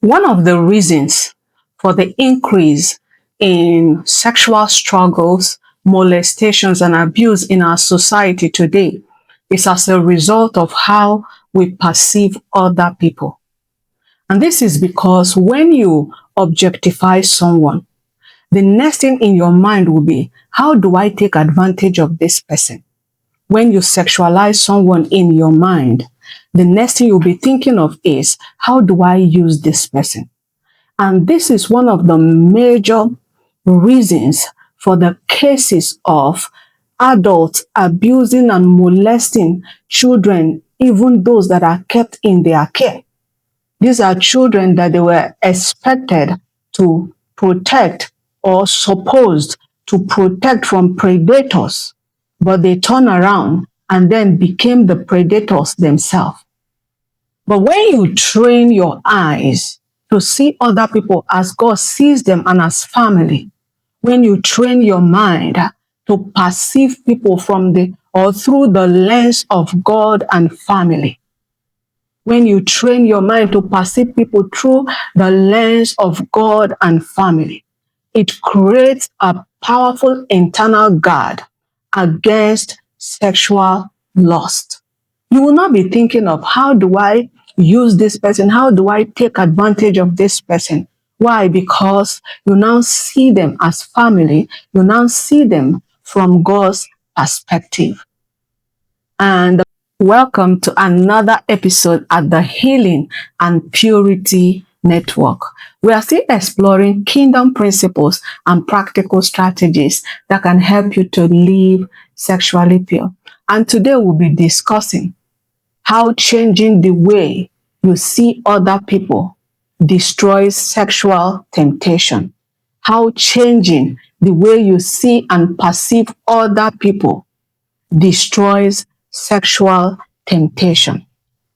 One of the reasons for the increase in sexual struggles, molestations, and abuse in our society today is as a result of how we perceive other people. And this is because when you objectify someone, the next thing in your mind will be, how do I take advantage of this person? When you sexualize someone in your mind, the next thing you'll be thinking of is, how do I use this person? And this is one of the major reasons for the cases of adults abusing and molesting children, even those that are kept in their care. These are children that they were expected to protect or supposed to protect from predators, but they turn around and then became the predators themselves. But when you train your eyes to see other people as God sees them and as family, when you train your mind to perceive people from the or through the lens of God and family, when you train your mind to perceive people through the lens of God and family, it creates a powerful internal guard against sexual lust. You will not be thinking of, how do I use this person? How do I take advantage of this person? Why? Because you now see them as family. You now see them from God's perspective. And welcome to another episode at the Healing and Purity Network. We are still exploring kingdom principles and practical strategies that can help you to live sexually pure. And today we'll be discussing how changing the way you see other people destroys sexual temptation. How changing the way you see and perceive other people destroys sexual temptation.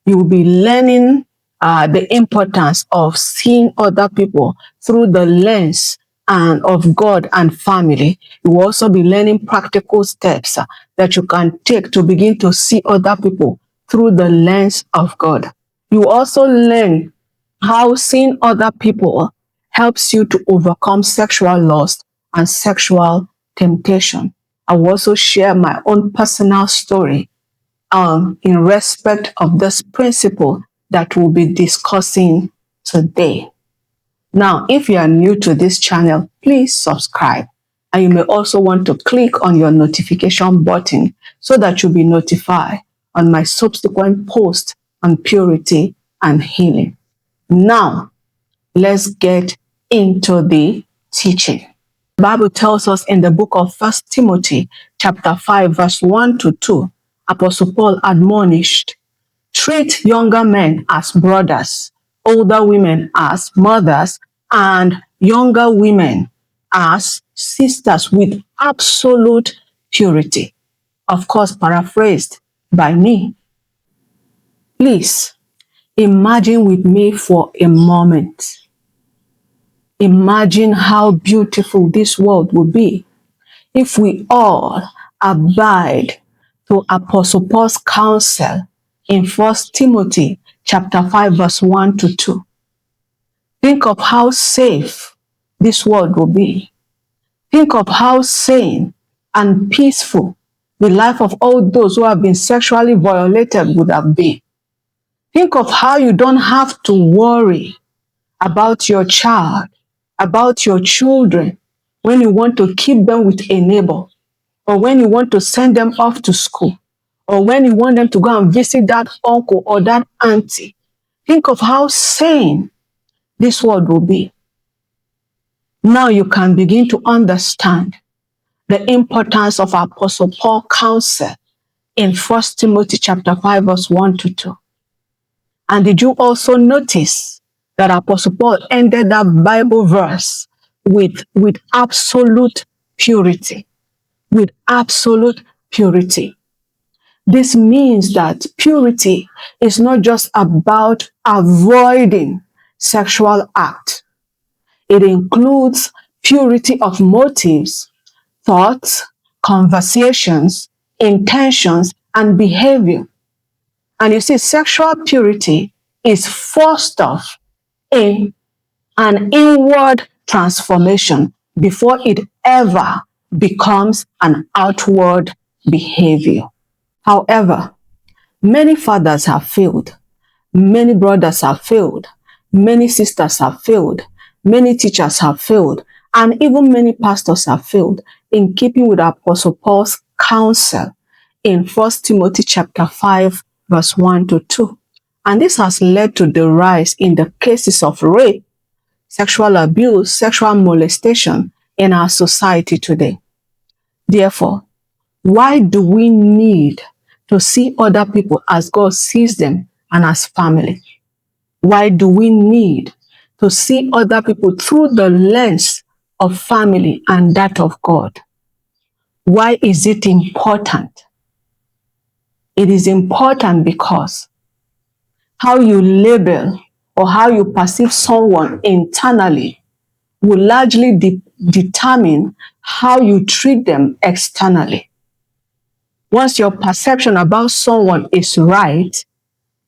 You will be learning the importance of seeing other people through the lens and of God and family. You will also be learning practical steps that you can take to begin to see other people through the lens of God. You will also learn how seeing other people helps you to overcome sexual lust and sexual temptation. I will also share my own personal story in respect of this principle that we'll be discussing today. Now, if you are new to this channel, please subscribe. And you may also want to click on your notification button so that you'll be notified on my subsequent posts on purity and healing. Now, let's get into the teaching. The Bible tells us in the book of 1 Timothy chapter 5 verse 1 to 2, Apostle Paul admonished, treat younger men as brothers, older women as mothers, and younger women as sisters with absolute purity. Of course, paraphrased by me. Please imagine with me for a moment. Imagine how beautiful this world would be if we all abide to Apostle Paul's counsel in 1 Timothy chapter 5 verse 1 to 2. Think of how safe this world will be. Think of how sane and peaceful the life of all those who have been sexually violated would have been. Think of how you don't have to worry about your child, about your children, when you want to keep them with a neighbor, or when you want to send them off to school, or when you want them to go and visit that uncle or that auntie. Think of how sane this world will be. Now you can begin to understand the importance of Apostle Paul's counsel in 1 Timothy chapter 5 verse 1 to 2. And did you also notice that Apostle Paul ended that Bible verse with absolute purity? With absolute purity. This means that purity is not just about avoiding sexual act. It includes purity of motives, thoughts, conversations, intentions, and behavior. And you see, sexual purity is first off in an inward transformation before it ever becomes an outward behavior. However, many fathers have failed. Many brothers have failed. Many sisters have failed. Many teachers have failed. And even many pastors have failed in keeping with Apostle Paul's counsel in 1 Timothy chapter 5, verse 1 to 2. And this has led to the rise in the cases of rape, sexual abuse, sexual molestation in our society today. Therefore, why do we need to see other people as God sees them and as family? Why do we need to see other people through the lens of family and that of God? Why is it important? It is important because how you label or how you perceive someone internally will largely determine how you treat them externally. Once your perception about someone is right,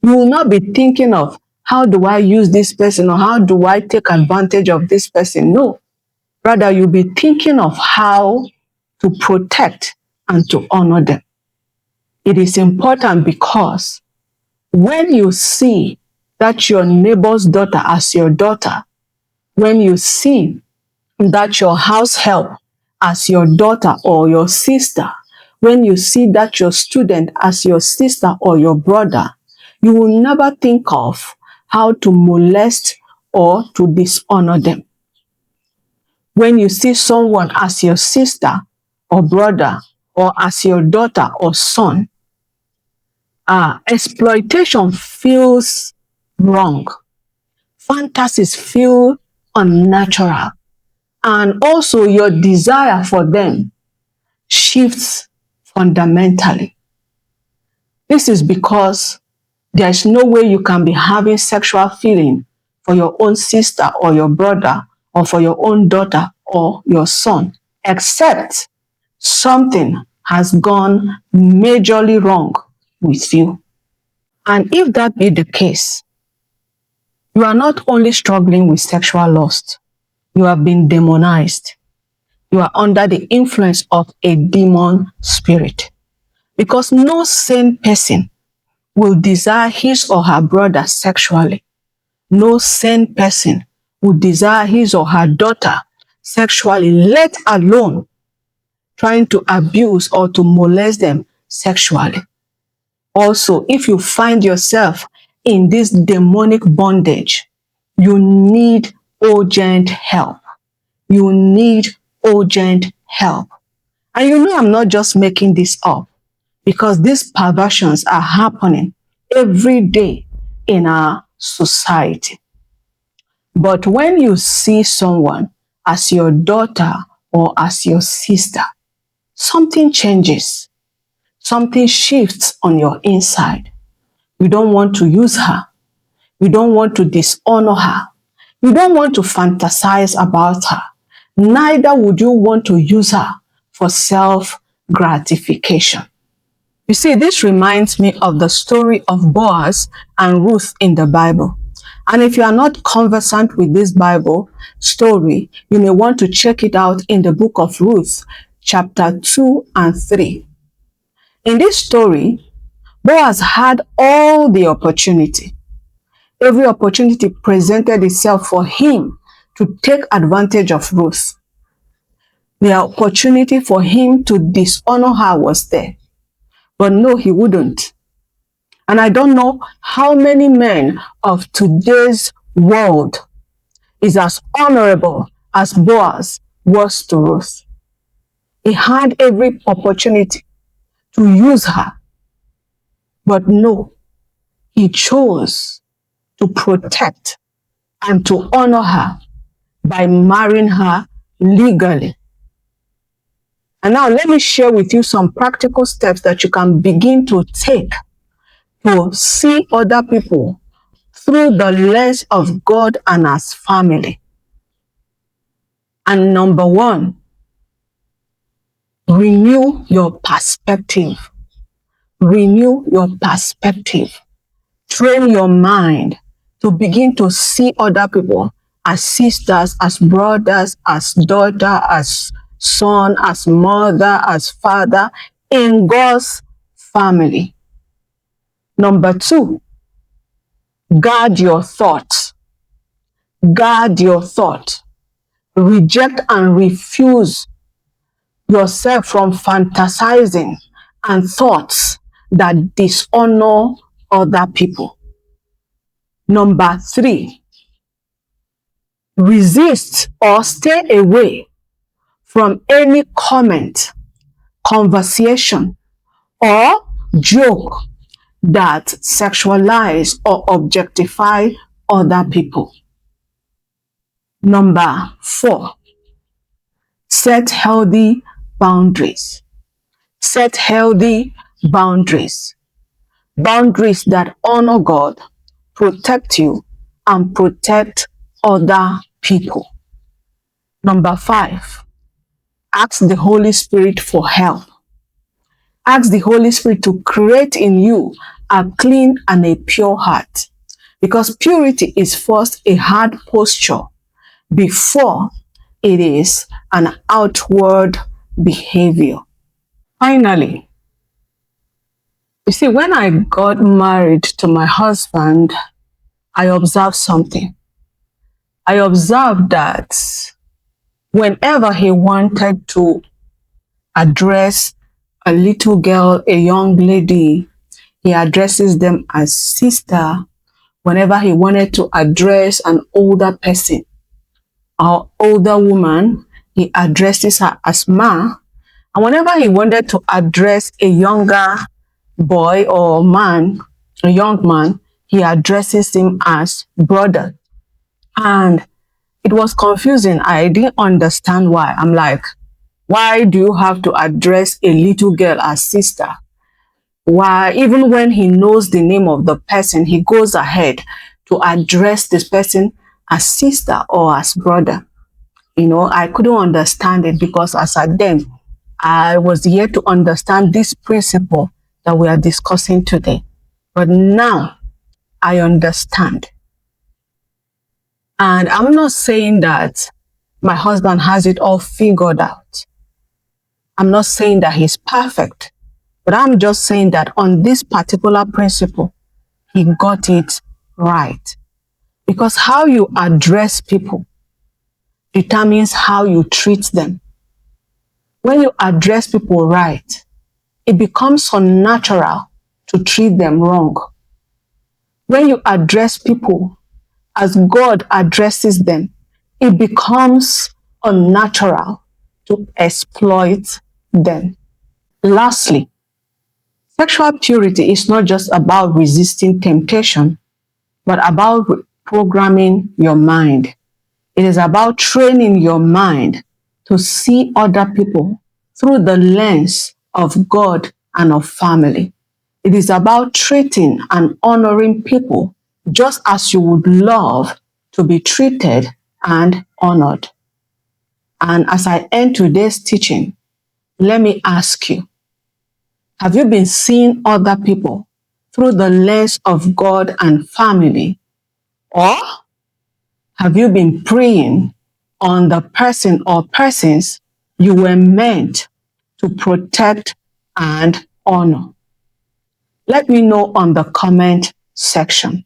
you will not be thinking of how do I use this person or how do I take advantage of this person. No, rather you'll be thinking of how to protect and to honor them. It is important because when you see that your neighbor's daughter as your daughter, when you see that your house help as your daughter or your sister, when you see that your student as your sister or your brother, you will never think of how to molest or to dishonor them. When you see someone as your sister or brother or as your daughter or son, exploitation feels wrong. Fantasies feel unnatural. And also your desire for them shifts fundamentally. This is because there is no way you can be having sexual feeling for your own sister or your brother or for your own daughter or your son, except something has gone majorly wrong with you. And if that be the case, you are not only struggling with sexual lust, you have been demonized. You are under the influence of a demon spirit. Because no sane person will desire his or her brother sexually. No sane person will desire his or her daughter sexually, let alone trying to abuse or to molest them sexually. Also, if you find yourself in this demonic bondage, you need urgent help. You need urgent help. And you know I'm not just making this up, because these perversions are happening every day in our society. But when you see someone as your daughter or as your sister, something changes. Something shifts on your inside. You don't want to use her. You don't want to dishonor her. You don't want to fantasize about her. Neither would you want to use her for self-gratification. You see, this reminds me of the story of Boaz and Ruth in the Bible. And if you are not conversant with this Bible story, you may want to check it out in the book of Ruth, chapter 2 and 3. In this story, Boaz had all the opportunity. Every opportunity presented itself for him to take advantage of Ruth. The opportunity for him to dishonor her was there. But no, he wouldn't. And I don't know how many men of today's world is as honorable as Boaz was to Ruth. He had every opportunity to use her. But no, he chose to protect and to honor her by marrying her legally. And now let me share with you some practical steps that you can begin to take to see other people through the lens of God and as family. And number one, renew your perspective. Renew your perspective. Train your mind to begin to see other people as sisters, as brothers, as daughter, as son, as mother, as father in God's family. Number 2, guard your thoughts. Guard your thought. Reject and refuse yourself from fantasizing and thoughts that dishonor other people. Number 3, resist or stay away from any comment, conversation, or joke that sexualize or objectify other people. Number 4, set healthy boundaries. Set healthy boundaries. Boundaries that honor God, protect you, and protect other people. Number 5, ask the Holy Spirit for help. Ask the Holy Spirit to create in you a clean and a pure heart, because purity is first a heart posture before it is an outward behavior. Finally, you see, when I got married to my husband, I observed something. I observed that whenever he wanted to address a little girl, a young lady, he addresses them as sister. Whenever he wanted to address an older person or older woman, he addresses her as ma. And whenever he wanted to address a younger boy or man, a young man, he addresses him as brother. And it was confusing. I didn't understand why. I'm like, why do you have to address a little girl as sister? Why, even when he knows the name of the person, he goes ahead to address this person as sister or as brother? You know, I couldn't understand it, because as at then, I was yet to understand this principle that we are discussing today. But now I understand. And I'm not saying that my husband has it all figured out. I'm not saying that he's perfect, but I'm just saying that on this particular principle, he got it right. Because how you address people determines how you treat them. When you address people right, it becomes unnatural to treat them wrong. When you address people as God addresses them, it becomes unnatural to exploit them. Lastly, sexual purity is not just about resisting temptation, but about programming your mind. It is about training your mind to see other people through the lens of God and of family. It is about treating and honoring people just as you would love to be treated and honored. And as I end today's teaching, let me ask you, have you been seeing other people through the lens of God and family? Or have you been preying on the person or persons you were meant to protect and honor? Let me know on the comment section.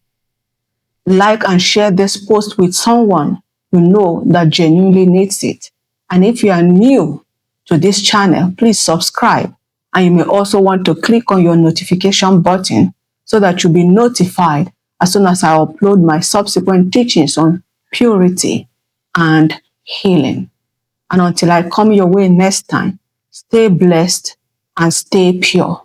Like and share this post with someone you know that genuinely needs it. And if you are new to this channel, please subscribe. And you may also want to click on your notification button so that you'll be notified as soon as I upload my subsequent teachings on purity and healing. And until I come your way next time, stay blessed and stay pure.